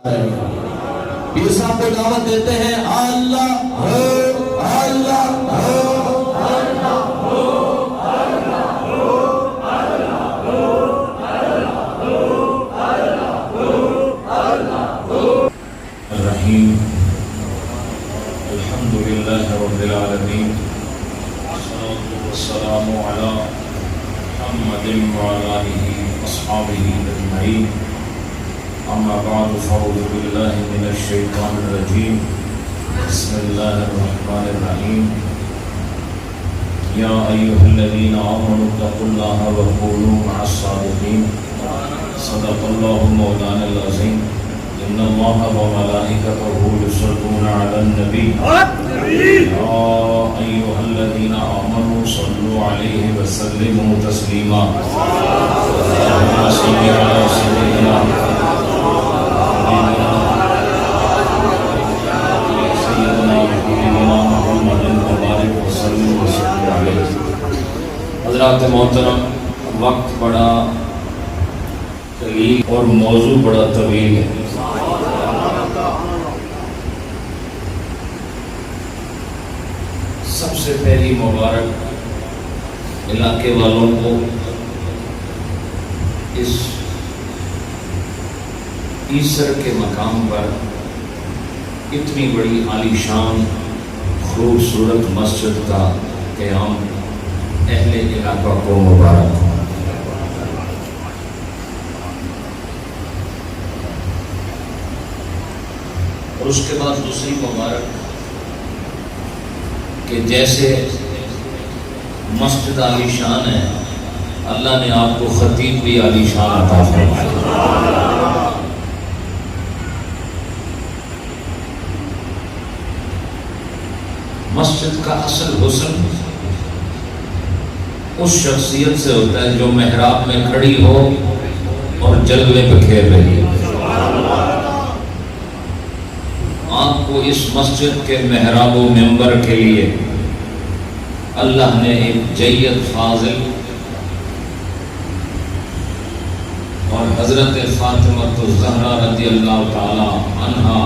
پیر صاحب کو دعوت دیتے ہیں اللہ ہو اللہ ہو اللہ ہو اللہ ہو اللہ ہو اللہ ہو اللہ ہو اللہ ہو الرحیم الحمدللہ رب العالمین والصلاة والسلام علی محمد وعلی آلہ واصحابہ اجمعین اما بعد فاعوذ باللہ من الشیطان الرجیم بسم اللہ الرحمن الرحیم یا ایہا الذین آمنوا اتقوا اللہ وقولوا مع الصادقین صدق اللہ مولانا العظیم ان اللہ وملائکته یصلون علی النبی یا ایہا الذین آمنوا صلوا علیہ وسلموا تسلیما اللہم صل علی سیدنا حضرات محترم، وقت بڑا قلیل اور موضوع بڑا طویل ہے۔ سب سے پہلی مبارک علاقے والوں کو اس عیسر کے مقام پر اتنی بڑی عالی شان خوبصورت مسجد کا قیام اہل علاقہ کو مبارک ہو۔ اور اس کے بعد دوسری مبارک کہ جیسے مسجد عالی شان ہے، اللہ نے آپ کو خطیب بھی عالی شان عطا فرمایا۔ مسجد کا اصل حسن اس شخصیت سے ہوتا ہے جو محراب میں کھڑی ہو اور جلوے بکھیر رہی ہے۔ آپ کو اس مسجد کے محراب و منبر کے لیے اللہ نے ایک جید فاضل اور حضرت فاطمہ الزہرا رضی اللہ تعالی عنہا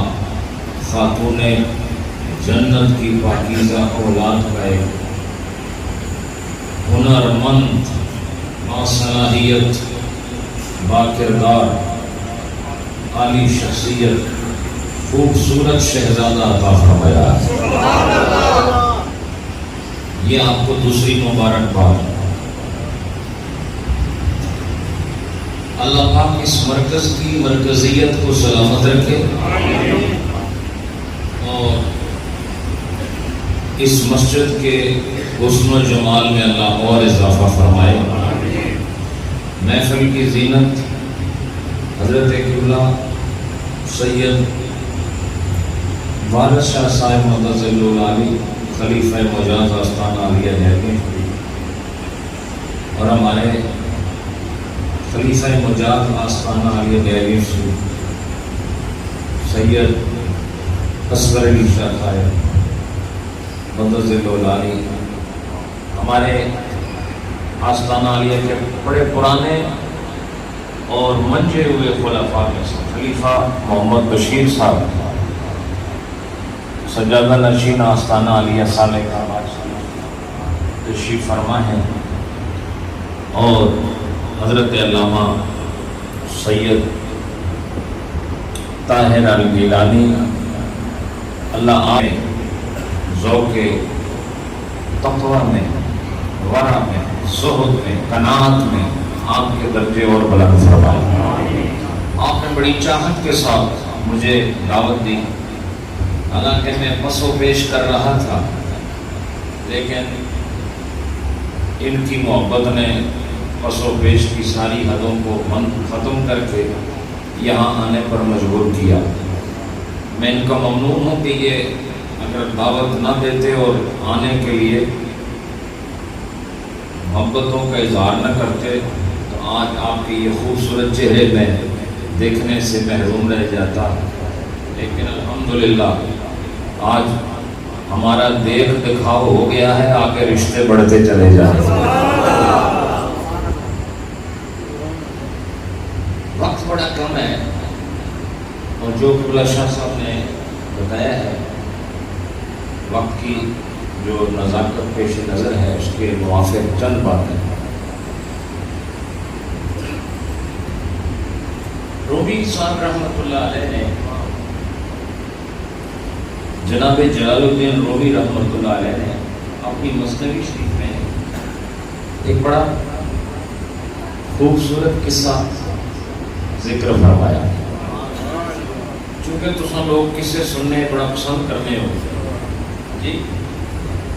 خاتون جنت کی پاکیزہ اولاد کا ایک ہنرمند، باصلاحیت، باکردار، عالی شخصیت، خوبصورت شہزادہ عطا فرمایا۔ یہ آپ کو دوسری مبارکباد۔ اللہ پاک اس مرکز کی مرکزیت کو سلامت رکھے اور اس مسجد کے حسن و جمال میں اللہ اور اضافہ فرمائے۔ محفل کی زینت حضرت قبلہ سید وارث شاہ صاحب مدظل العالی خلیفہ مجاز آستانہ عالیہ دہلی اور ہمارے خلیفہ مجاز آستانہ عالیہ دہلی سید اصغر علی شاہ صاحب مدظل العالی ہمارے آستانہ عالیہ کے بڑے پرانے اور منجے ہوئے خلفاء میں سے خلیفہ محمد بشیر صاحب سجادہ نشین آستانہ علیہ صالح کا تشریف فرما ہے اور حضرت علامہ سید طاہر الگیلانی اللہ آئے ذوق تقوی میں، ورع میں، زہد میں، قناعت میں آپ کے درجے اور بلند فرمائے۔ آپ نے بڑی چاہت کے ساتھ مجھے دعوت دی، حالانکہ میں پس و پیش کر رہا تھا، لیکن ان کی محبت نے پس و پیش کی ساری حدوں کو ختم کر کے یہاں آنے پر مجبور کیا۔ میں ان کا ممنون ہوں کہ یہ اگر دعوت نہ دیتے اور آنے کے لیے محبتوں کا اظہار نہ کرتے تو آج آپ کے یہ خوبصورت چہرے میں دیکھنے سے محروم رہ جاتا، لیکن الحمدللہ آج ہمارا دیکھ دکھاؤ ہو گیا ہے، آگے رشتے بڑھتے چلے جائیں۔ وقت بڑا کم ہے اور جو قبلہ شاہ صاحب نے بتایا ہے وقت کی جو نزاکت پیش نظر ہے اس کے موافق چند باتیں. رومی صاحب رحمۃ اللہ علیہ نے جناب جلال الدین رومی رحمۃ اللہ علیہ نے اپنی مثنوی شریف میں ایک بڑا خوبصورت قصہ ذکر فرمایا. چونکہ تساں لوگ قصے سننے بڑا پسند کرنے ہو جی،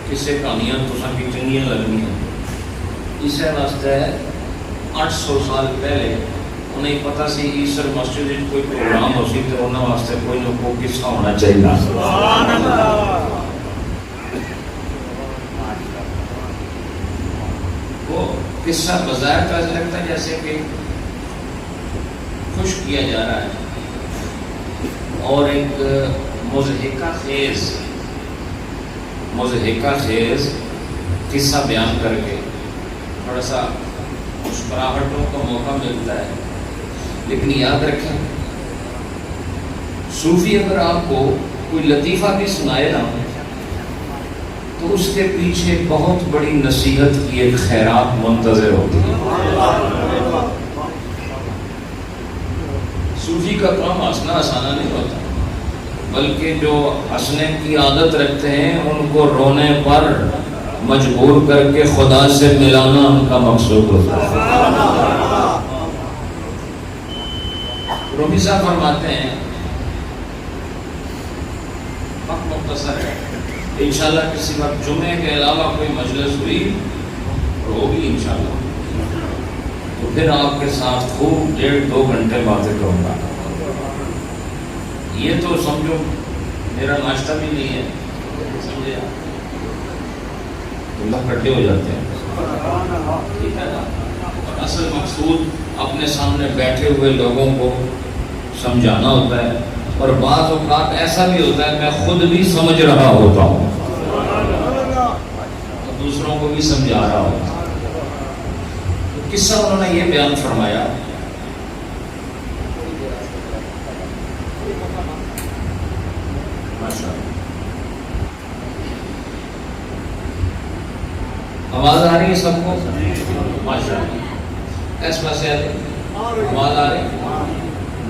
قصے کہانیاں تساں کی چنگیاں لگنی ہیں. اس واسطے 800 سال پہلے انہیں پتہ سی عیسر مسجد میں کوئی پروگرام ہو سی تو انہوں واسطے کوئی نہ کوئی قصہ ہونا چاہیے. سبحان اللہ. وہ قصہ بظاہر کا لگتا ہے جیسے کہ خوش کیا جا رہا ہے اور ایک مضحکہ خیز قصہ بیان کر کے تھوڑا سا مسکراہٹوں کا موقع ملتا ہے. لیکن یاد رکھیں صوفی اگر آپ کو کوئی لطیفہ بھی سنائے نا تو اس کے پیچھے بہت بڑی نصیحت کی ایک خیرات منتظر ہوتی ہے. صوفی کا کام ہنسنا آسانہ نہیں ہوتا، بلکہ جو ہنسنے کی عادت رکھتے ہیں ان کو رونے پر مجبور کر کے خدا سے ملانا ان کا مقصود ہوتا ہے. رومی صاحب فرماتے ہیں وقت مختصر ہے، انشاءاللہ کسی وقت جمعے کے علاوہ کوئی مجلس ہوئی ہوگی انشاءاللہ تو پھر آپ کے ساتھ خوب 1.5-2 گھنٹے باتیں کروں گا. یہ تو سمجھو میرا ناشتہ بھی نہیں ہے، سمجھے اللہ کٹھے ہو جاتے ہیں. ٹھیک ہے نا. اصل مقصود اپنے سامنے بیٹھے ہوئے لوگوں کو سمجھانا ہوتا ہے، اور بعض اوقات ایسا بھی ہوتا ہے میں خود بھی سمجھ رہا ہوتا ہوں اور دوسروں کو بھی سمجھا رہا ہوتا ہوں. تو قصہ انہوں نے یہ بیان فرمایا آواز آ رہی ہے سب کو؟ ماشاءاللہ. اس پاسے آواز آ رہی ہے؟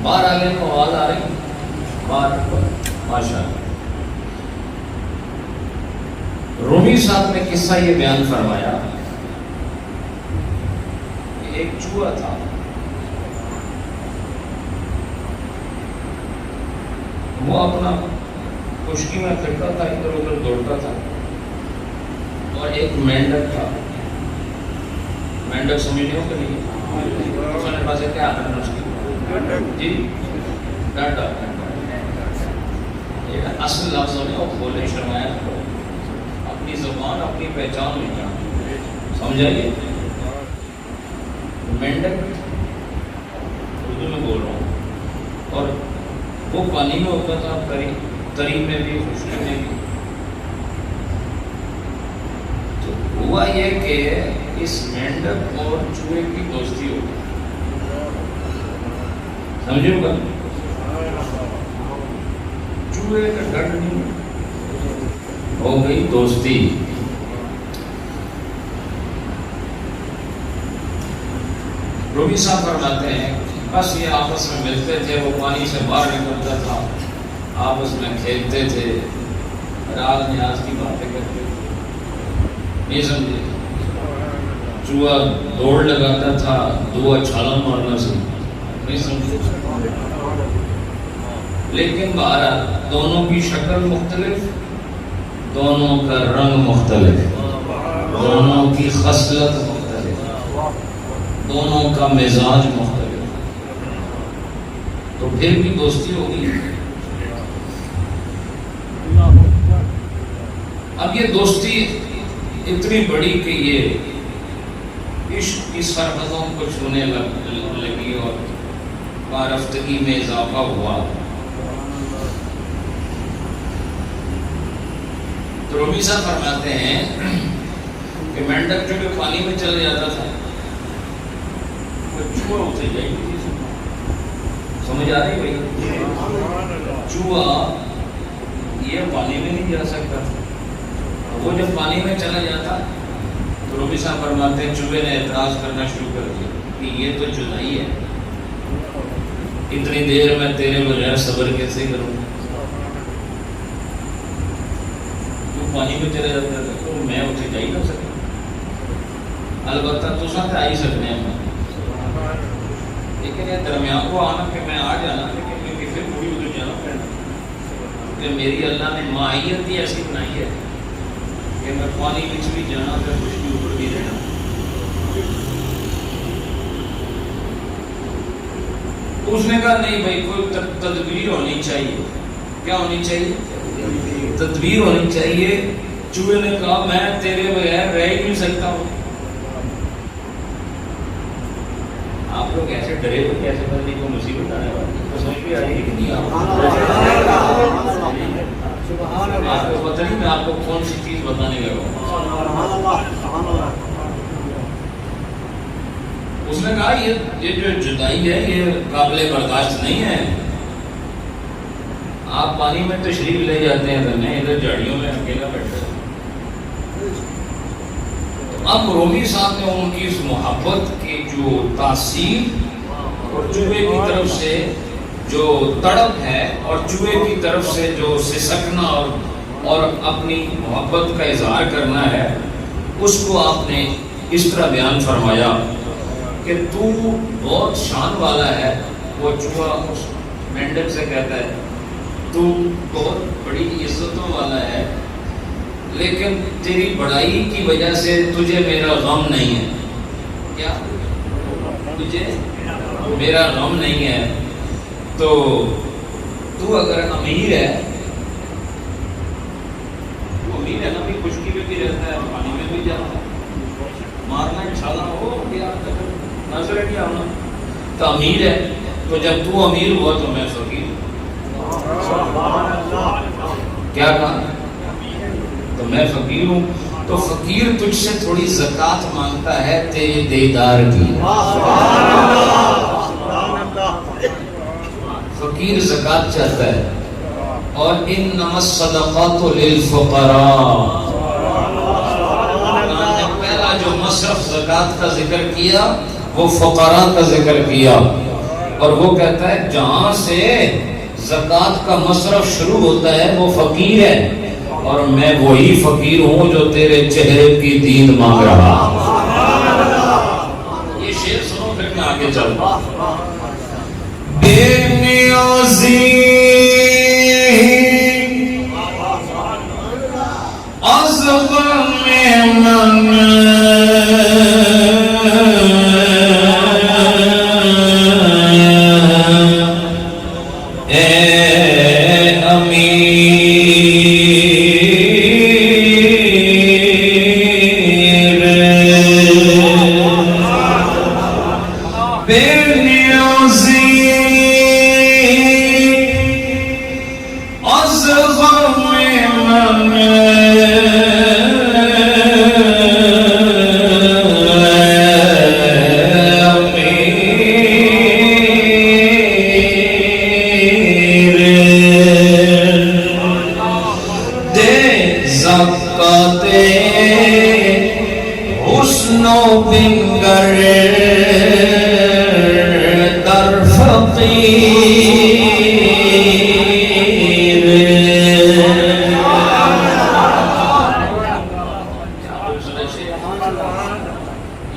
باہر آ گئے تو آواز آ رہی ہے باہر. ماشاءاللہ. رومی صاحب نے قصہ یہ بیان فرمایا کہ ایک چوہا تھا، وہ اپنا خشکی میں پھرتا تھا، ادھر ادھر دوڑتا تھا. اور ایک مینڈک تھا. مینڈک سمجھتے ہو کہ نہیں؟ پاس کیا آتا ہے اس کی جی ڈانڈا. یہ اصل لفظ ہے وہ بولے شرمایا اپنی زبان اپنی پہچان ہوئی جان سمجھائیے. مینڈک اردو میں بول رہا ہوں. اور وہ پانی میں ہوتا تھا، تری میں بھی خشکی میں بھی. تو ہوا یہ کہ اس مینڈک اور چوہے کی دوستی ہو گئی. سمجھو گا چوہے کا ڈر نہیں ہو گئی دوستی. رومی صاحب فرماتے ہیں بس یہ آپس میں ملتے تھے، وہ پانی سے باہر نکلتا تھا، آپس میں کھیلتے تھے، راز نیاز کی باتیں کرتے تھے. نہیں سمجھے؟ چوہا دوڑ لگاتا تھا، دعا چھالہ مارنا سی. نہیں سمجھے؟ لیکن بہرحال دونوں کی شکل مختلف، دونوں کا رنگ مختلف، دونوں کی خصلت مختلف، دونوں کا مزاج مختلف. تو پھر بھی دوستی ہوگی. اب یہ دوستی اتنی بڑی کہ یہ عشق کی سرحدوں کو چھونے لگی اور وارفتگی میں اضافہ ہوا. تو رومی صاحب فرماتے ہیں کہ مینڈک جو کہ پانی میں چل جاتا تھا وہ چوہا اسے جائے گی. سمجھ آ رہی بھائی؟ چوہا یہ پانی میں نہیں جا سکتا، وہ جب پانی میں چلا جاتا تو رومی صاحب فرماتے ہیں چوہے نے اعتراض کرنا شروع کر دیا کہ یہ تو جدائی ہے، اتنی دیر میں تیرے بغیر صبر کیسے کروں؟ تو پانی میں چلے جاتا تھا تو میں اتنے جا ہی نہ سکتا، البتہ تو ساتھ آ ہی سکتے ہیں، لیکن یہ درمیان کو آنا کہ میں آ جانا، لیکن کیونکہ پھر پوری ادھر جانا پڑنا، کہ میری اللہ نے ماہیت ہی ایسی بنائی ہے کہ میں پانی بچ بھی جانا پھر کچھ بھی اوپر بھی رہنا۔ اس نے کہا نہیں بھائی کوئی تدبیر ہونی چاہیے، کیا ہونی چاہیے؟ تدبیر ہونی چاہیے۔ چوہے نے کہا میں تیرے بغیر رہ ہی نہیں سکتا ہوں۔ آپ لوگ ایسے ڈرے ہو کیسے بندے کو مصیبت آنے والی تو سمجھ بھی آ رہی ہے کہ نہیں؟ آپ کو پتہ نہیں میں آپ کو کون سی چیز بتانے لگا ہوں۔ اس نے کہا یہ جو جدائی ہے یہ قابل برداشت نہیں ہے، آپ پانی میں تشریف لے جاتے ہیں تو میں ادھر جھاڑیوں میں اکیلا بیٹھا ہوں۔ اب رومی صاحب نے ان کی اس محبت کی جو تاثیر اور چوہے کی طرف سے جو تڑپ ہے اور چوہے کی طرف سے جو سسکنا اور اپنی محبت کا اظہار کرنا ہے، اس کو آپ نے اس طرح بیان فرمایا کہ تو بہت شان والا ہے۔ وہ چوہا اس مینڈک سے کہتا ہے تو بہت بڑی عزتوں والا ہے، لیکن تیری بڑائی کی وجہ سے تجھے میرا غم نہیں ہے۔ کیا؟ تجھے میرا غم نہیں ہے، تو اگر امیر ہے، تو امیر ہے نا بھی خشکی میں بھی رہتا ہے، پانی میں بھی جاتا ہے، مارنا چھالا ہو گیا نظر ہے کیا ہونا، تو امیر ہے، تو جب تو امیر ہوا تو میں فقیر کیا کہا؟ تو میں فقیر ہوں، تو فقیر تجھ سے تھوڑی زکوٰۃ مانگتا ہے تیرے دیدار کی۔ فقیر زکوٰۃ چاہتا ہے، اور انما الصدقات للفقراء، نے پہلا جو مصرف زکوٰۃ کا ذکر کیا وہ فقراء کا ذکر کیا، اور وہ کہتا ہے جہاں سے زکوٰۃ کا مصرف شروع ہوتا ہے وہ فقیر ہے، اور میں وہی فقیر ہوں جو تیرے چہرے کی دید مانگ رہا۔ یہ شعر سنو پھر میں آگے چلتا۔ بے نیازی از غم من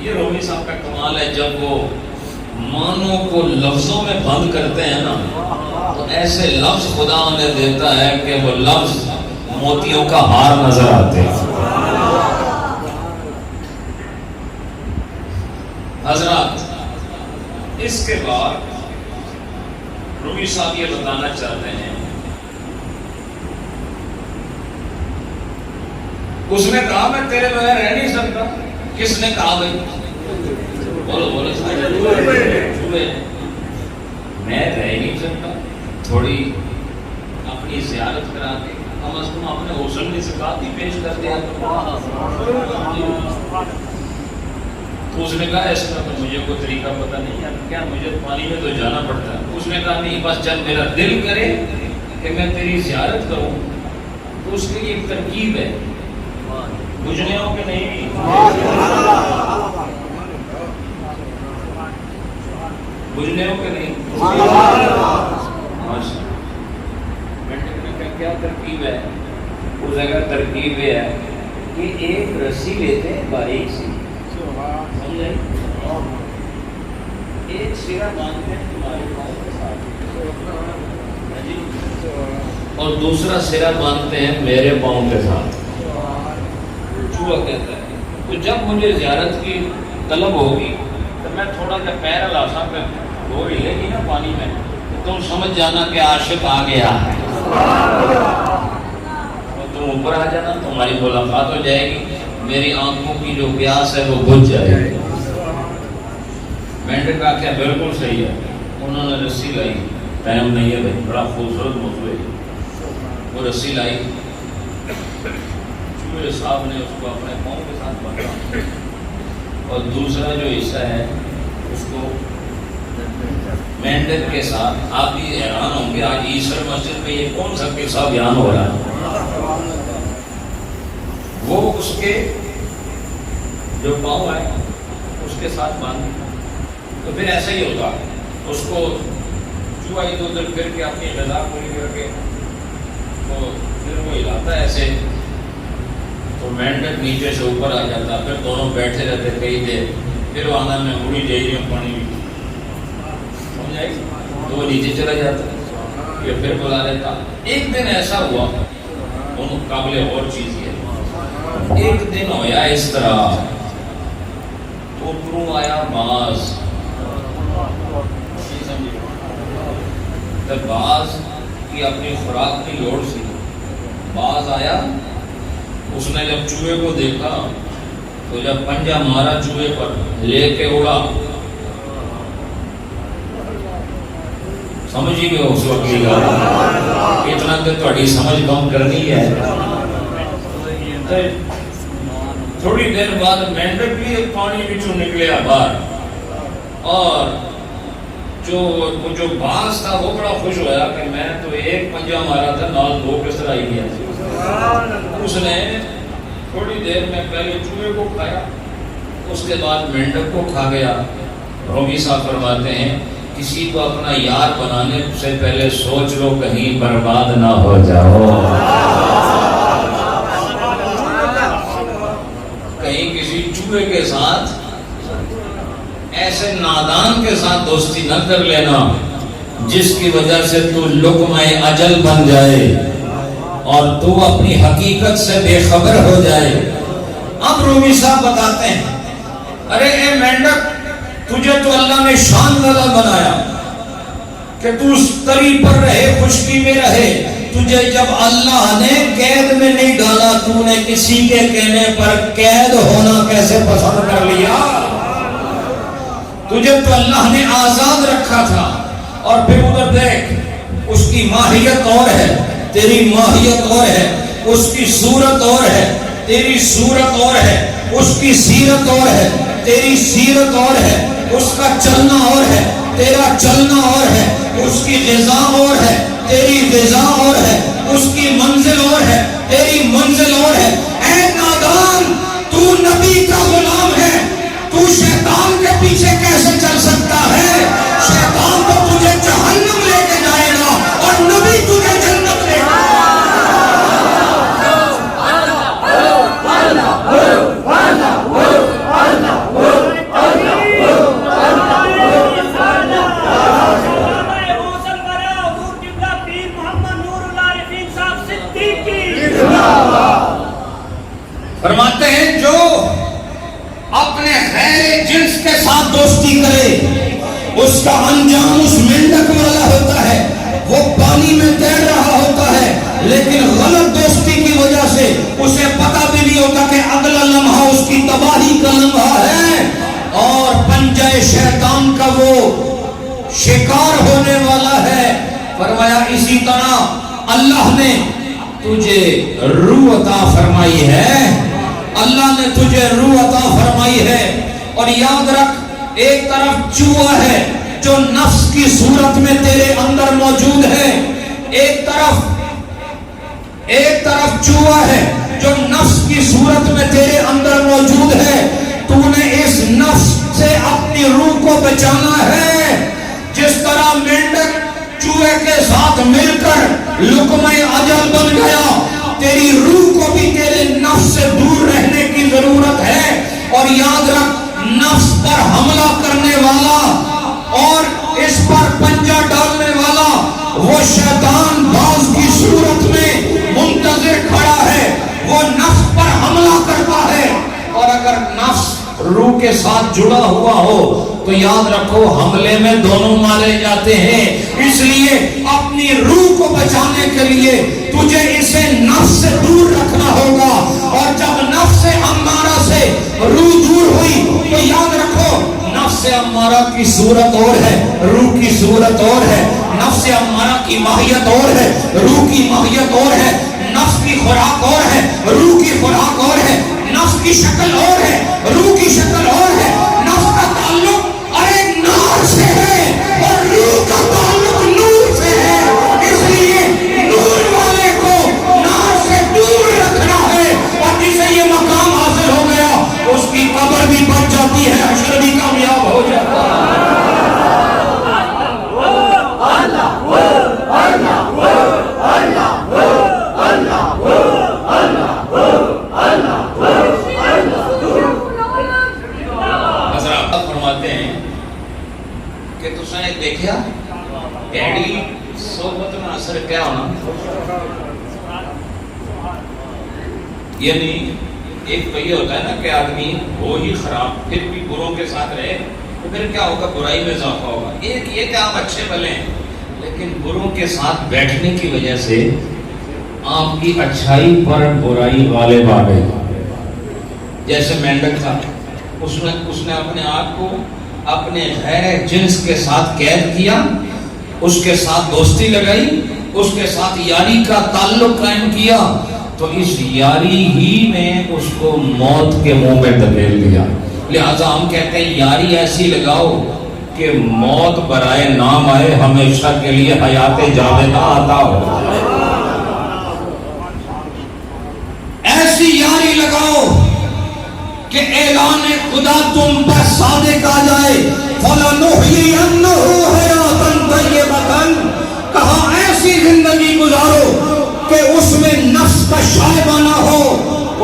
یہ رومی صاحب کا کمال ہے، جب وہ معنوں کو لفظوں میں بند کرتے ہیں نا تو ایسے لفظ خدا انہیں دیتا ہے کہ وہ لفظ موتیوں کا ہار نظر آتے ہیں۔ حضرات اس کے بعد رومی صاحب یہ بتانا چاہتے ہیں، اس نے کہا میں تیرے بغیر رہ نہیں سکتا۔ کس نے کہا بھائی؟ بولو بولو۔ میں رہ نہیں سکتا، تھوڑی اپنی زیارت کرا کے کم از کم اپنے حسن کی زکوٰۃ ہی پیش کر دیا۔ تو اس نے کہا اس کا تو مجھے کوئی طریقہ پتہ نہیں ہے، کیا مجھے پانی میں تو جانا پڑتا ہے۔ اس نے کہا نہیں، بس جب میرا دل کرے کہ میں تیری زیارت کروں تو اس کے لیے ایک ترکیب ہے، بجھنے ہو کہ نہیں؟ بجھنے ہو کہ نہیں؟ کیا ترکیب ہے؟ اس جگہ ترکیب یہ ہے کہ ایک رسی لیتے ہیں باریک سی، سمجھے، ایک سرا باندھتے ہیں تمہارے پاؤں کے ساتھ، اور دوسرا سرا باندھتے ہیں میرے پاؤں کے ساتھ۔ چوہا کہتا ہے تو جب مجھے زیارت کی طلب ہوگی تو میں تھوڑا سا پیر ہلاسا پہ وہ ہلے گی نا پانی میں، تو تم سمجھ جانا کہ عاشق آ گیا ہے، تم اوپر آ جانا، تمہاری ملاقات ہو جائے گی، میری آنکھوں کی جو پیاس ہے وہ بجھ جائے گی۔ مینڈک کا کیا بالکل صحیح ہے، انہوں نے رسی لائی، ٹائم نہیں ہے بھائی، بڑا خوبصورت موضوع ہے، وہ رسی لائی، چوہے صاحب نے اس کو اپنے پاؤں کے ساتھ باندھا، اور دوسرا جو حصہ ہے اس کو مینڈک کے ساتھ۔ آپ بھی حیران ہوں گے آج عیسر مسجد میں یہ کون سا قصہ بیان ہو رہا ہے؟ وہ اس کے جو پاؤں ہے اس کے ساتھ باندھ، تو پھر ایسا ہی ہوتا، اس کو چوہا ادھر ادھر پھر کے اپنی غذا پوری کر کے تو پھر وہ ہلاتا ہے ایسے، تو مینڈک نیچے سے اوپر آ جاتا، پھر دونوں بیٹھے رہتے کئی دیر، پھر وہ آنگن میں اڑی جائی رہی پانی بھی، سمجھ آئی؟ تو وہ نیچے چلا جاتا، یہ پھر بلا لیتا۔ ایک دن ایسا ہوا، ان قابل اور چیز یہ، ایک دن ہویا اس طرح، اوپروں آیا باز، باز کی اپنی خوراک کی لوڑ سی، باز آیا، اس نے جب چوہے کو دیکھا تو جب پنجہ مارا چوہے پر، لے کے اڑا، سمجھی گئے اس وقت کی گل، اتنا کہ تھوڑی سمجھ کم کرنی ہے۔ تھوڑی دیر بعد مینڈک بھی پانی بچوں نکلیا باہر، اور جو باز تھا وہ بڑا خوش ہویا کہ میں تو ایک پنجہ مارا تھا، نال دو کس طرح ہی گیا۔ اس نے تھوڑی دیر میں پہلے چوہے کو کھایا، اس کے بعد مینڈک کو کھا گیا۔ رومی صاحب فرماتے ہیں کسی کو اپنا یار بنانے سے پہلے سوچ لو کہیں برباد نہ ہو جاؤ، کہیں کسی چوہے کے ساتھ، ایسے نادان کے ساتھ دوستی نہ کر لینا جس کی وجہ سے تو لقمہ اجل بن جائے اور تو اپنی حقیقت سے بے خبر ہو جائے۔ اب رومی صاحب بتاتے ہیں ارے اے مینڈک، تجھے تو اللہ نے شان والا بنایا کہ تو اس تری پر رہے، خشکی میں رہے، تجھے جب اللہ نے قید میں نہیں ڈالا، تو نے کسی کے کہنے پر قید ہونا کیسے پسند کر لیا؟ تجھے تو اللہ نے آزاد رکھا تھا، اور پھر ادھر دیکھ، اس کی ماہیت اور ہے، تیری ماہیت اور ہے، اس کی صورت اور ہے، تیری صورت اور ہے، اس کی سیرت اور ہے، تیری سیرت اور ہے، اس کا چلنا اور ہے، تیرا چلنا اور ہے، اس کی غذا اور ہے، تیری غذا اور ہے، اس کی منزل اور ہے، تیری منزل اور ہے۔ اے نادان، تو نبی کا غلام ہے، تو شیطان کے پیچھے کیسے چل سکتا ہے؟ شیطان تو تجھے جہنم لے کے جائے گا اور نبی تجھے جنت لے گا۔ فرماتے ہیں جو اپنے غیر جنس کے ساتھ دوستی کرے اس کا انجام اس مینڈک والا ہوتا ہے، وہ پانی میں تیر رہا ہوتا ہے، لیکن غلط دوستی کی وجہ سے اسے پتہ بھی نہیں ہوتا کہ اگلا لمحہ اس کی تباہی کا لمحہ ہے، اور پنجہ شیطان کا وہ شکار ہونے والا ہے۔ فرمایا اسی طرح اللہ نے تجھے روح عطا فرمائی ہے، اللہ نے تجھے روح عطا فرمائی ہے، اور یاد رکھ ایک طرف چوہا ہے جو نفس کی صورت میں تیرے اندر موجود ہے، ایک طرف چوہا ہے جو نفس کی صورت میں تیرے اندر موجود ہے، تو نے اس نفس سے اپنی روح کو بچانا ہے۔ جس طرح مینڈک چوہے کے ساتھ مل کر لقمہ اجل بن گیا، تیری روح کو بھی تیرے نفس سے دور رہنے کی ضرورت ہے۔ اور یاد رکھ نفس پر حملہ کرنے والا اور اس پر پنجہ ڈالنے والا وہ شیطان باز کی صورت میں منتظر کھڑا ہے، وہ نفس پر حملہ کرتا ہے۔ اور اگر نفس روح کے ساتھ جڑا ہوا ہو تو یاد رکھو حملے میں دونوں مارے جاتے ہیں۔ اس لیے اپنی روح کو بچانے کے لیے تجھے اسے نفس سے دور رکھنا ہوگا، اور جب نفس امارہ سے روح دور ہوئی تو یاد رکھو نفس امارہ کی صورت اور ہے، روح کی صورت اور ہے۔ نفس امارہ کی ماہیت اور ہے، روح کی ماہیت اور ہے۔ نفس کی خوراک اور ہے، روح کی خوراک اور ہے۔ نفس کی شکل اور ہے، روح کی شکل اور ہے۔ نفس کا تعلق ایک نار سے ہے اور روح کا تعلق نور سے ہے۔ اس لیے نور والے کو نار سے دور رکھنا ہے، اور جسے یہ مقام حاصل ہو گیا اس کی قبر بھی بچ جاتی ہے، حشر بھی کامیاب ہو جاتا ہے۔ دیکھیا پیڑی صحبت میں اثر کیا ہونا، یعنی ایک تو یہ ہوتا ہے نا کہ آدمی ہو ہی خراب پھر بھی بروں کے ساتھ رہے تو پھر کیا ہوگا، برائی میں اضافہ ہوگا۔ ایک یہ کہ آپ اچھے بھلے ہیں لیکن بروں کے ساتھ بیٹھنے کی وجہ سے آپ کی اچھائی پر برائی غالب آ گئی۔ جیسے مینڈک تھا، اس نے اپنے آپ کو اپنے غیر جنس کے ساتھ قید کیا، اس کے ساتھ دوستی لگائی، اس کے ساتھ یاری کا تعلق قائم کیا، تو اس یاری ہی نے اس کو موت کے منہ میں دھکیل دیا۔ لہذا ہم کہتے ہیں یاری ایسی لگاؤ کہ موت برائے نام آئے، ہمیشہ کے لیے حیات جاودہ عطا ہو۔ ایسی یاری لگاؤ کہ اعلان خدا تم پر صادق آ جائے، فَلَنُحْيِيَنَّهُ حَيَاةً طَيِّبَةً، کہاں ایسی زندگی گزارو کہ اس میں نفس کا شائبہ نہ ہو،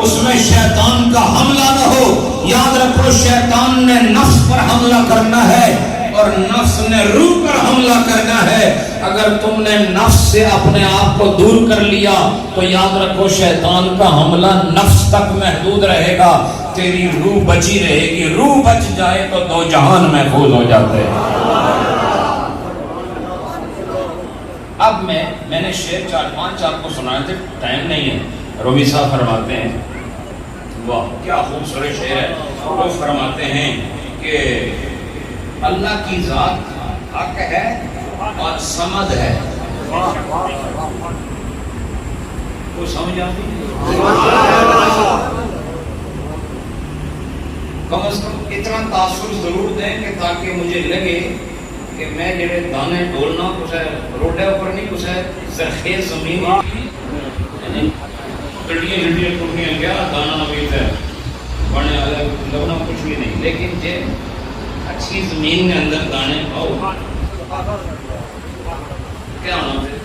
اس میں شیطان کا حملہ نہ ہو۔ یاد رکھو شیطان نے نفس پر حملہ کرنا ہے اور نفس نے روح پر حملہ کرنا ہے۔ اگر تم نے نفس سے اپنے آپ کو دور کر لیا تو یاد رکھو شیطان کا حملہ نفس تک محدود رہے گا، تیری روح بچی رہے گی۔ روح بچ جائے تو دو جہان محفوظ ہو جاتے ہیں۔ اب میں نے شعر 4-5 آپ کو سنائے تھے، ٹائم نہیں ہے۔ رومی صاحب فرماتے ہیں، واہ کیا خوبصورت شعر ہے، وہ فرماتے ہیں کہ اللہ کی ذات حق ہے اور صمد ہے۔ وہ سمجھ آتی ہے؟ کم از کم اتنا تاثر ضرور دیں کہ تاکہ مجھے لگے کہ میں جڑے دانے ڈولنا کچھ ہے روڈے اوپر نہیں، کچھ ہے زرخیز زمین یعنی گڈیاں جڈیاں ٹوٹیاں کیا دانا نویت ہے بڑے الگ لگنا کچھ بھی نہیں، لیکن جے اچھی زمین میں اندر دانے پاؤ کیا ہونا پھر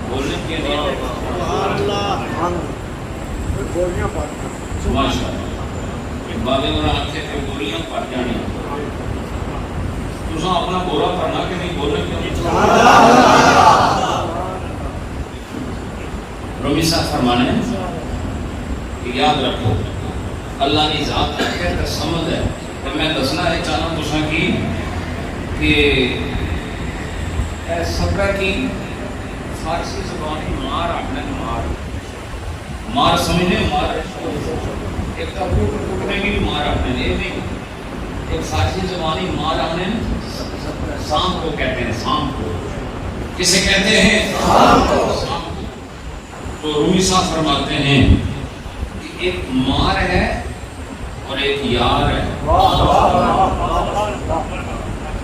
بولنے کے لیے ماشاء اللہ بابے اور آنکھیں پہ گولیاں پڑ جانی، تسا اپنا گورا کرنا کہ نہیں بولنے کے لیے۔ رومی صاحب فرمانے کہ یاد رکھو اللہ کی ذات ہے تو سمجھ ہے۔ تو میں دسنا ہے چاہنا تسا کی کہ سبقہ کی فارسی زبانی مار اپنے مار سمجھنے مار ایک کپڑوں پر ٹوٹنے کی بھی مار اپنے لیے نہیں، ایک فارسی زبانی مار اپنے سام کو کہتے ہیں، سام کو کسے کہتے ہیں؟ سام کو۔ تو رومی صاحب فرماتے ہیں کہ ایک مار ہے اور ایک یار ہے.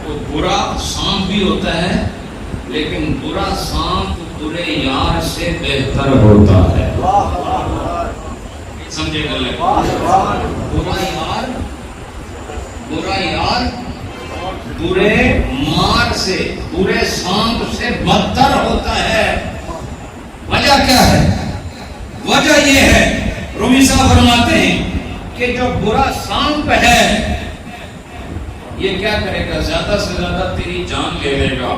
تو برا سانپ بھی ہوتا ہے لیکن برا سانپ برے یار سے بہتر ہوتا ہے. سمجھے گا؟ برا یار برے مار سے برے سانپ سے بدتر ہوتا ہے. وجہ کیا ہے؟ وجہ یہ ہے، رومی صاحب فرماتے ہیں کہ جو برا سانپ ہے یہ کیا کرے گا؟ زیادہ سے زیادہ تیری جان لے لے گا.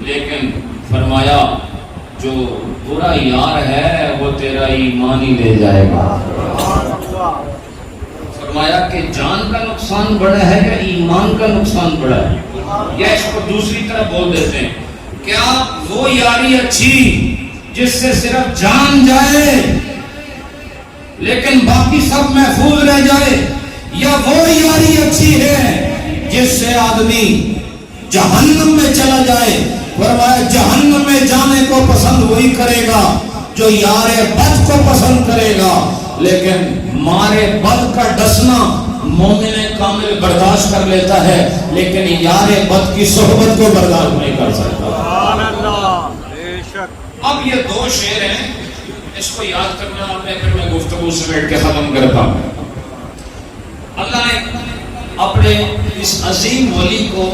لیکن فرمایا جو برا یار ہے وہ تیرا ایمان ہی لے جائے گا. فرمایا کہ جان کا نقصان بڑا ہے یا ایمان کا نقصان بڑا ہے؟ یا اس کو دوسری طرح بول دیتے ہیں، کیا وہ یاری اچھی جس سے صرف جان جائے لیکن باقی سب محفوظ رہ جائے، یا وہ یاری اچھی ہے جس سے آدمی جہنم میں چلا جائے؟ فرمایا جہنم میں جانے کو پسند وہی کرے گا جو یار بد کو پسند کرے گا. لیکن مارے بد کا ڈسنا مومن کامل برداشت کر لیتا ہے لیکن یار بد کی صحبت کو برداشت نہیں کر سکتا. اب یہ دو شعر ہیں، اس کو یاد کرنا آپ نے، پھر میں گفتگو سمیٹ کے ختم کرتا ہوں. اللہ نے اپنے اس عظیم ولی کو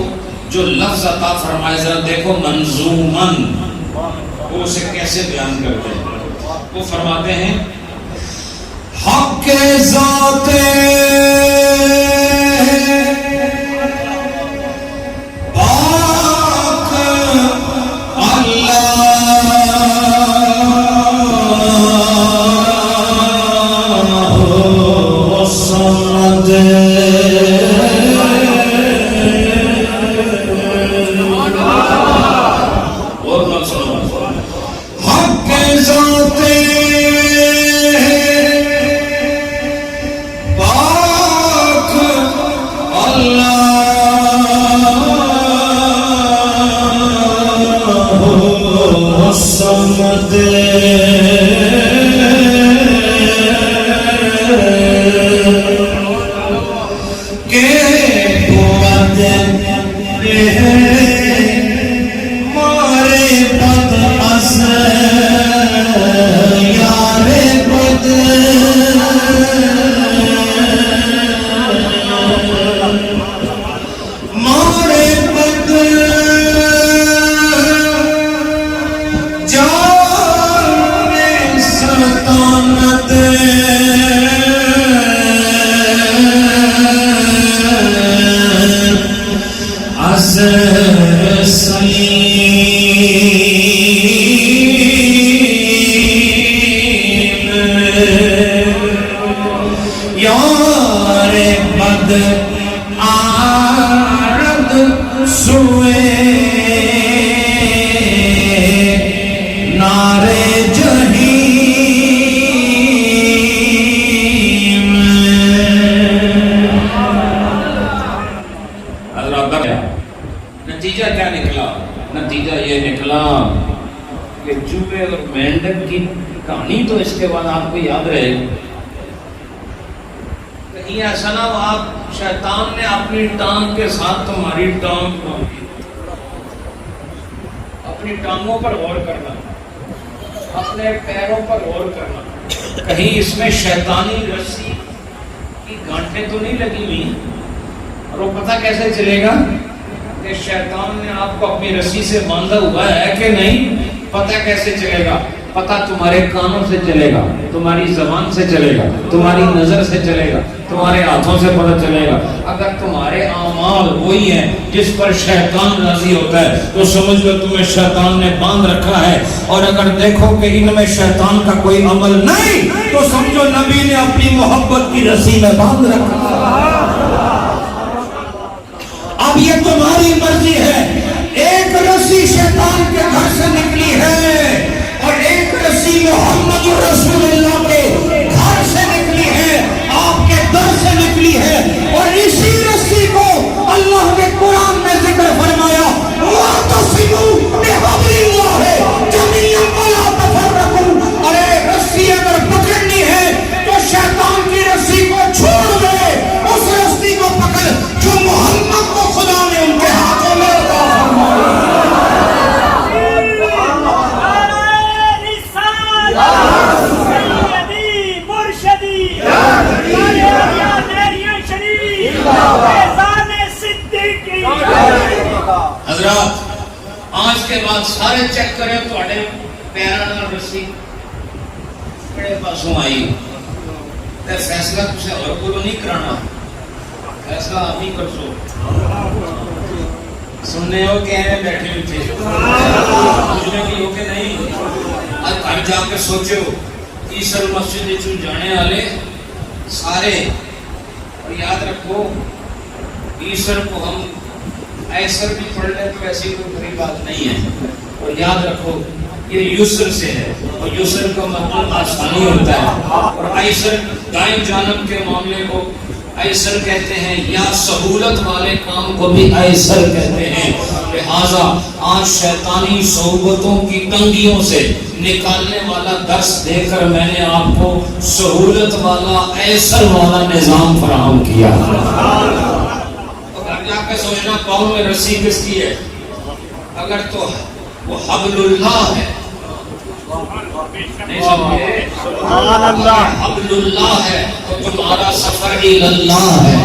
جو لفظ عطا فرمائے، ذرا دیکھو منظومن وہ اسے کیسے بیان کرتے ہیں. وہ فرماتے ہیں حق کے ذات پاک اللہ صمد نتیجہ کیا نکلا؟ نتیجہ یہ نکلا کہ چوہے اور مینڈک کی کہانی تو اس کے بعد آپ کو یاد رہے. کہیں ایسا نہ ہو آپ شیطان نے اپنی ٹانگ کے ساتھ تمہاری ٹانگ مانگی. اپنی ٹانگوں پر غور کرنا، اپنے پیروں پر غور کرنا، کہیں اس میں شیطانی رسی کی گانٹھیں تو نہیں لگی ہوئی. اور وہ پتہ کیسے چلے گا کہ شیطان نے آپ کو اپنی رسی سے باندھا ہوا ہے کہ نہیں؟ پتہ کیسے چلے گا؟ پتہ تمہارے کانوں سے چلے گا، تمہاری زبان سے چلے گا، تمہاری نظر سے چلے گا، تمہارے ہاتھوں سے پتہ چلے گا. اگر تمہارے اعمال وہی ہیں جس پر شیطان راضی ہوتا ہے تو سمجھ لو تمہیں شیطان نے باندھ رکھا ہے. اور اگر دیکھو کہ ان میں شیطان کا کوئی عمل نہیں تو سمجھو نبی نے اپنی محبت کی رسی میں باندھ رکھا. اب یہ تمہاری مرضی ہے. ایک رسی شیطان کے گھر سے نکلی ہے اور ایک رسی محمد رسول اللہ کے گھر سے نکلی ہے، آپ کے در سے نکلی ہے. اور اسی رسی کو اللہ نے قرآن میں ذکر فرمایا وَاعْتَصِمُوا بِحَبْلِ اللَّهِ جَمِيعًا وَلَا تَفَرَّقُوا. ارے رسی اگر پکڑنی ہے تو شیطان آج کے بعد سارے چیک کریں تھوڑے پیروں نال رسی کہڑے پاسوں آئی تے فیصلہ کسی اور کو نہیں کرانا، فیصلہ آپ ہی کر سو۔ سننے ہو کہ ہیں بیٹھے ہوئے سوچنے کی ہو کہ نہیں؟ آج گھر جا کے سوچو عیسر مسجد چوں جانے والے سارے، اور یاد رکھو عیسر کو ہم ایسر بھی پڑھ لیں تو ایسی کوئی بری بات نہیں ہے، اور یاد رکھو یہ یسر سے ہے، اور یسر کا مطلب آسانی ہوتا ہے، اور ایسر دائیں جانب کے معاملے کو ایسر کہتے ہیں، یا سہولت والے کام کو بھی ایسر کہتے ہیں۔ لہذا آج شیطانی صحبتوں کی تنگیوں سے نکالنے والا درس دے کر میں نے آپ کو سہولت والا ایسر والا نظام فراہم کیا۔ گھر جا کے سوچنا پاؤں میں رسی کس کی ہے؟ اگر تو وہ حبل اللہ ہے، نہیں سمجھے؟ حبل اللہ ہے تو تمہارا سفر اللہ ہے،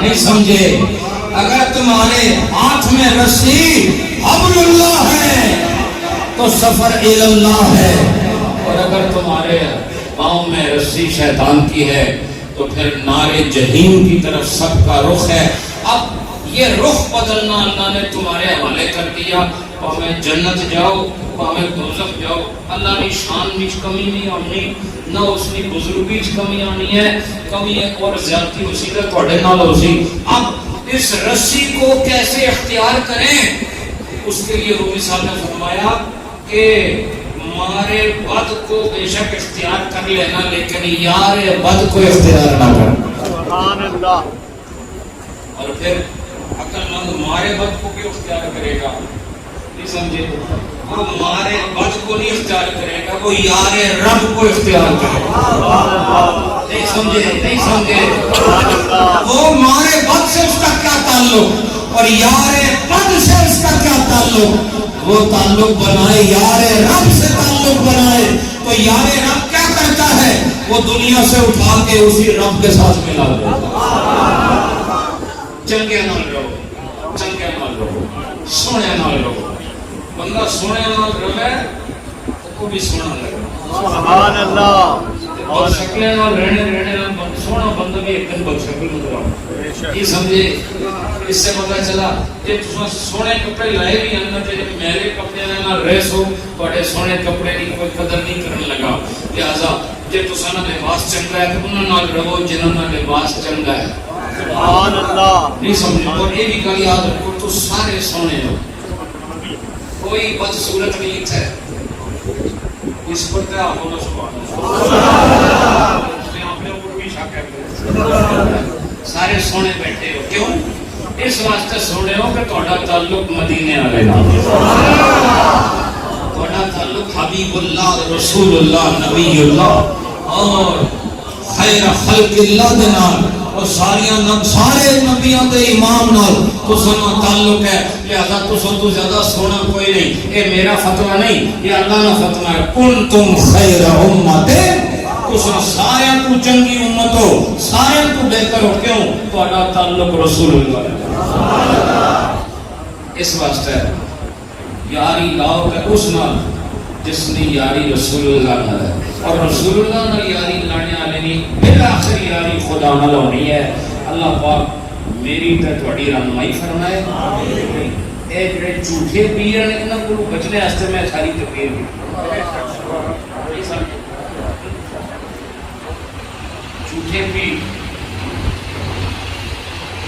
نہیں سمجھے؟ اگر تمہارے ہاتھ میں رسی حبل اللہ ہے تو سفر اللہ ہے، اور اگر تمہارے پاؤں میں رسی شیطان کی ہے تو پھر نارے جہنم کی طرف سب کا رخ ہے۔ اب یہ رخ بدلنا اللہ نے تمہارے حوالے کر دیا، پاویں جنت جاؤ پاویں دوزخ جاؤ، اللہ کی شان وچ کمی نہیں آنی، نہ اس کی بزرگی وچ کمی آنی ہے، کمی ایک اور زیادتی اسی کا تھوڑے نال ہوسی۔ اب اس رسی کو کیسے اختیار کریں؟ اس کے لیے رومی صاحب نے فرمایا کہ مارے بد کو بے شک اختیار کر لینا، لیکن یار بد کو اختیار نہ کرنا۔ سبحان اللہ۔ اور پھر عقل مند مارے بد کو کیوں اختیار کرے گا؟ نہیں سمجھے؟ وہ مارے بد کو نہیں اختیار کرے گا، وہ یار رب کو اختیار کرے گا۔ نہیں سمجھے؟ نہیں سمجھے؟ وہ مارے بد سے اس کا کیا تعلق اور یار بد سے اس کا کیا تعلق؟ وہ تعلق بنائے یار رب سے تعلق بنائے، تو یار رب کیا کرتا ہے؟ وہ دنیا سے اٹھا کے اسی رب کے ساتھ ملا دیتا۔ چنگے نال رہو، چنگے نال رہو، سونے نال رہو۔ بندہ سونے نال رہے تو کو بھی سونا لگے۔ سبحان اللہ۔ اور شکلیں نال رہنے سونا بندہ بھی ایک دن بد شکل نظر آؤ۔ یہ سمجھے؟ اس سے پتہ چلا کہ تم سونے کپڑے لائے بھی ہیں تے میرے کپڑے نال رہ سو بڑے سونے کپڑے کی کوئی قدر نہیں کرنے لگا۔ لہذا جے تساں دا لباس چنگا ہے تو انہاں نال رہو جنہاں دا لباس چنگا ہے۔ سبحان اللہ۔ نہیں سمجھے؟ اور یہ بھی گل یاد رکھو تو سارے سونے ہو، کوئی بد صورت نہیں ہے۔ اس پر کیا ہونا سارے سونے بیٹھے ہو، کیوں؟ اس واسطے سونے ہو کہ تہاڈا تعلق مدینے والے نال، تہاڈا تعلق حبیب اللہ رسول اللہ نبی اللہ اور خیر خلق اللہ دے نال، اور سارے نبیوں دے امام نال تساں تعلق ہے۔ لہذا تساں تو زیادہ سونا کوئی نہیں۔ یہ میرا فتویٰ نہیں، یہ اللہ کا فتویٰ ہے۔ کنتم خیر امت، تساں سارے تو چنگی امت ہو، سارے تو بہتر ہو، کیوں؟ تہاڈا تعلق رسول اللہ ہے۔ اس واسطے یاری لاؤ کہ اس نال جس نے یاری رسول اللہ نال ہے، اور رسول اللہ نال یاری لانے والے نہیں، بالآخر یاری خدا نال ہونی ہے۔ اللہ پاک میری تے تہاڈی رہنمائی فرمائے۔ اے جڑے جھوٹے پیر نے انہاں کولوں بچنے واسطے میں ساری تقریر کی۔ جھوٹے پیر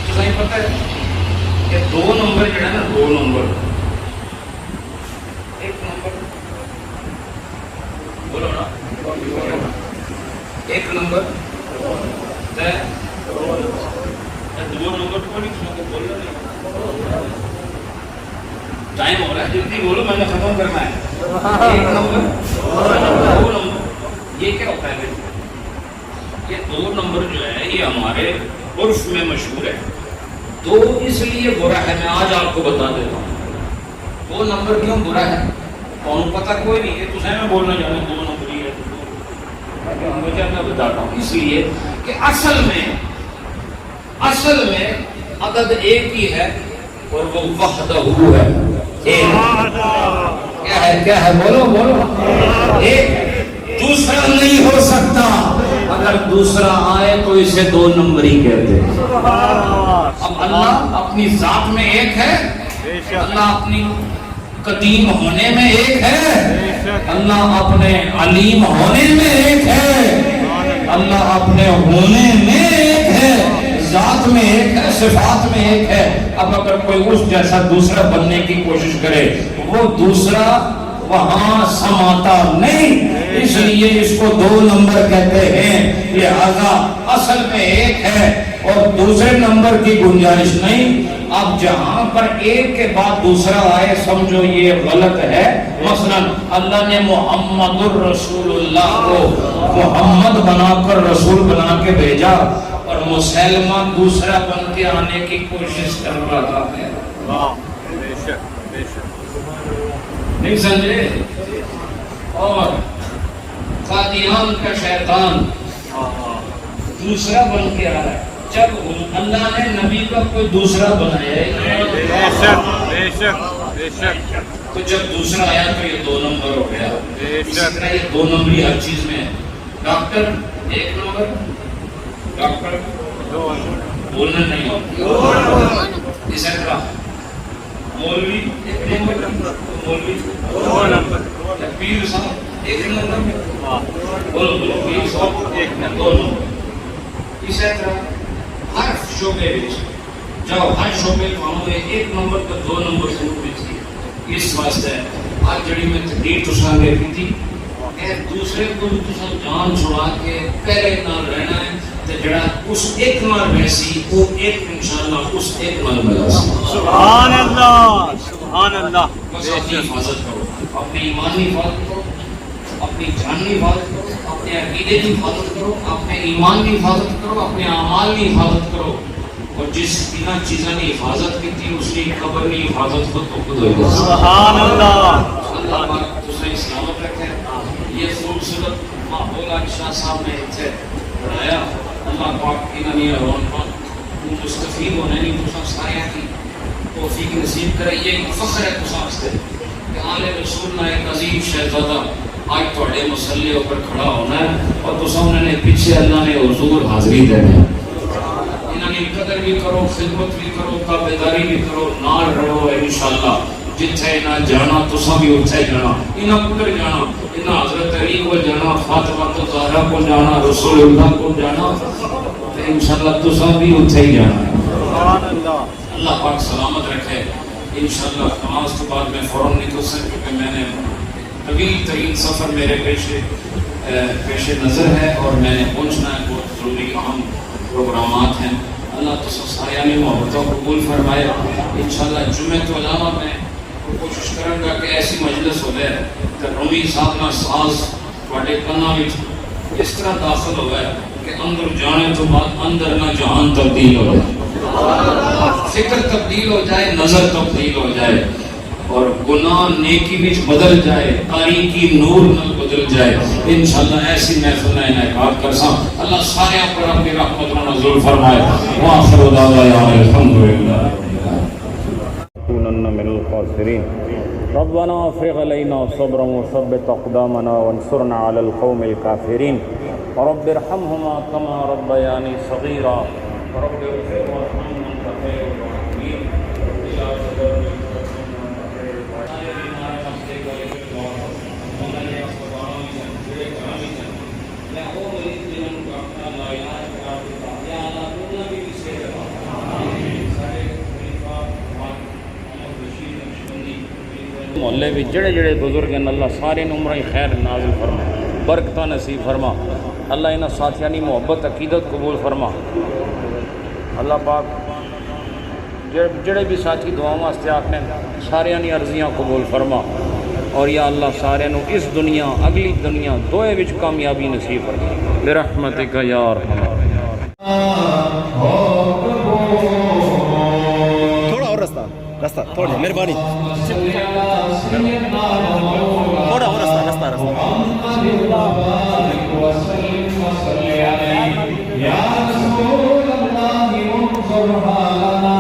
تساں پتہ ہے کہ 2 نمبر جڑا نا، 2 نمبر، ایک نمبر بولو نا، ایک نمبر تے 2 نمبر کو نہیں سو کو بولنا نہیں، ٹائم ہو رہا ہے، جلدی بولو، میں نے ختم کرنا ہے۔ ایک نمبر، 2 نمبر، یہ کیا ہوتا ہے؟ یہ 2 نمبر جو ہے یہ ہمارے عرف میں مشہور ہے۔ 2 اس لیے برا ہے، میں آج آپ کو بتا دیتا ہوں 2 نمبر کیوں برا ہے۔ کون پتہ کوئی نہیں ہے، تو میں بولنا چاہتا ہوں 2 نمبر ہی ہے، مجھے میں بتاتا ہوں۔ اس لیے کہ اصل میں عدد ایک ہی ہے اور وہ وحدہ ہے۔ کیا ہے بولو بولو. ایک دوسرا نہیں ہو سکتا. اگر دوسرا آئے تو اسے دو نمبری کہتے ہیں. اب اللہ اپنی ذات میں ایک ہے, اللہ اپنی قدیم ہونے میں ایک ہے, اللہ اپنے علیم ہونے میں ایک ہے, اللہ اپنے ہونے میں ایک ہے, ذات میں ایک ہے, صفات میں ایک ہے. اب اگر کوئی اس جیسا دوسرا بننے کی کوشش کرے وہ دوسرا وہاں سماتا نہیں, اس لیے اس کو دو نمبر کہتے ہیں. لہذا اصل میں ایک ہے اور دوسرے نمبر کی گنجائش نہیں. اب جہاں پر ایک کے بعد دوسرا آئے سمجھو یہ غلط ہے. مثلا اللہ نے محمد الرسول اللہ کو محمد بنا کر رسول بنا کے بھیجا اور مسلمہ دوسرا بن کے آنے کی کوشش کر رہا ہے. نہیں سمجھے؟ اور قادیان کا شیطان دوسرا بن کے آ رہا ہے. جب اللہ نے نبی کا کوئی دوسرا بنایا تو جب دوسرا آیا تو یہ دو نمبر ہو گیا. اسی طرح یہ دو نمبری ہر چیز میں ہے. ڈاکٹر ایک نمبر, ڈاکٹر بولنا نہیں ہوتا. اسی طرح مولوی ایک نمبر, مولوی دو نمبر, پیر صاحب ایک نمبر, بولو بولو پیر صاحب ایک نمبر, دو نمبر. اسی طرح ہر شعبے جاؤ, ہر شعبے میں ایک نمبر کا دو نمبر ضرور ملتی ہے. اس واسطے آج جڑی میں تقریر تساں دیکھی تھی کہ دوسرے کو تساں جان چھڑا کے پہلے نال رہنا ہے تے جڑا اس ایک نال ویسی وہ ایک انشاءاللہ اس ایک نال ملا. سبحان اللہ سبحان اللہ. بس اپنی حفاظت کرو, اپنی ایمانی حفاظت کرو, اپنی جانی حفاظت کرو, اپنے عقیدے کی حفاظت کرو, اپنے ایمان کی حفاظت کرو, اپنے اعمال کی حفاظت کرو. اور جس بنا چیزوں کی حفاظت کی تھی اس کی قبر کی حفاظت خود تو خود ہوئی. سبحان اللہ. اللہ پاک تسیں سلامت رکھے. یہ خوبصورت ماحول آج شاہ صاحب نے اتنے بنایا. اللہ پاک انہی رون پاک مستفید ہونے نہیں تساں سارے کی توفیق نصیب کرے. یہ فخر ہے تساں واسطے کہ آل رسول نہ ایک عظیم شہزادہ آج تھوڑے مسلے اوپر کھڑا ہونا ہے اور تساں انہوں نے پیچھے اللہ نے حضور حاضری دینا ہے. انہوں نے قدر بھی کرو, خدمت بھی کرو, تابعداری بھی کرو, نال رہو. انشاءاللہ جتھے نہ جانا تساں بھی اتھے جانا, انہاں کدھر جانا, انہاں حضرت علی کو جانا, فاطمہ الزہرا کو جانا, رسول اللہ کو جانا, تو انشاءاللہ تساں بھی اتھے ہی جانا. سبحان اللہ. اللہ پاک سلامت رکھے. انشاءاللہ نماز کے بعد میں فوراً نکل سکوں کہ میں نے طویل ترین سفر میرے پیش نظر ہے اور میں نے پہنچنا ہے. بہت ضروری اہم پروگرامات ہیں. اللہ تو سایہ میں محبتوں قبول فرمائے. انشاءاللہ جمعہ تو علاوہ میں کوشش کروں گا کہ ایسی مجلس ہو گئے کہ رومی صاحب نہ ساز تھوڑے کنا وچ اس طرح داخل ہو گئے کہ اندر جانے تو بعد اندر نہ جہان تبدیل ہو جائے, فکر تبدیل ہو جائے, نظر تبدیل ہو جائے اور گناہ نیکی وچ بدل جائے, تاریکی نور نہ بدل جائے. انشاءاللہ ایسی محفل میں انعقاد کرساں. اللہ سارے پر اپنی رحمت و نزول فرمائے. وآخر دعوانا الحمدللہ كونن من الخاسرين. ربنا افرغ علينا صبرا وثبت اقدامنا وانصرنا على القوم الكافرين. رب ارحمهما كما ربياني صغيرا. رب اغفر وارحم وانت خير الراحمين. محلے بھی جڑے جڑے بزرگ ہیں اللہ سارے عمرہ خیر نازل فرما, برکتہ نصیب فرما. اللہ انہاں ساتھیانی محبت عقیدت قبول فرما. اللہ پاک جڑے بھی ساتھی دعاؤں واسطے آکھنے سارے نی عرضیاں قبول فرما. اور یا اللہ سارے نو اس دنیا اگلی دنیا دوئے وچ کامیابی نصیب فرما برحمتک یا ارحم. تھوڑا اور رستہ تھوڑا مہربانی, تھوڑا اور رستہ. یا رسول اللہ انصر حالنا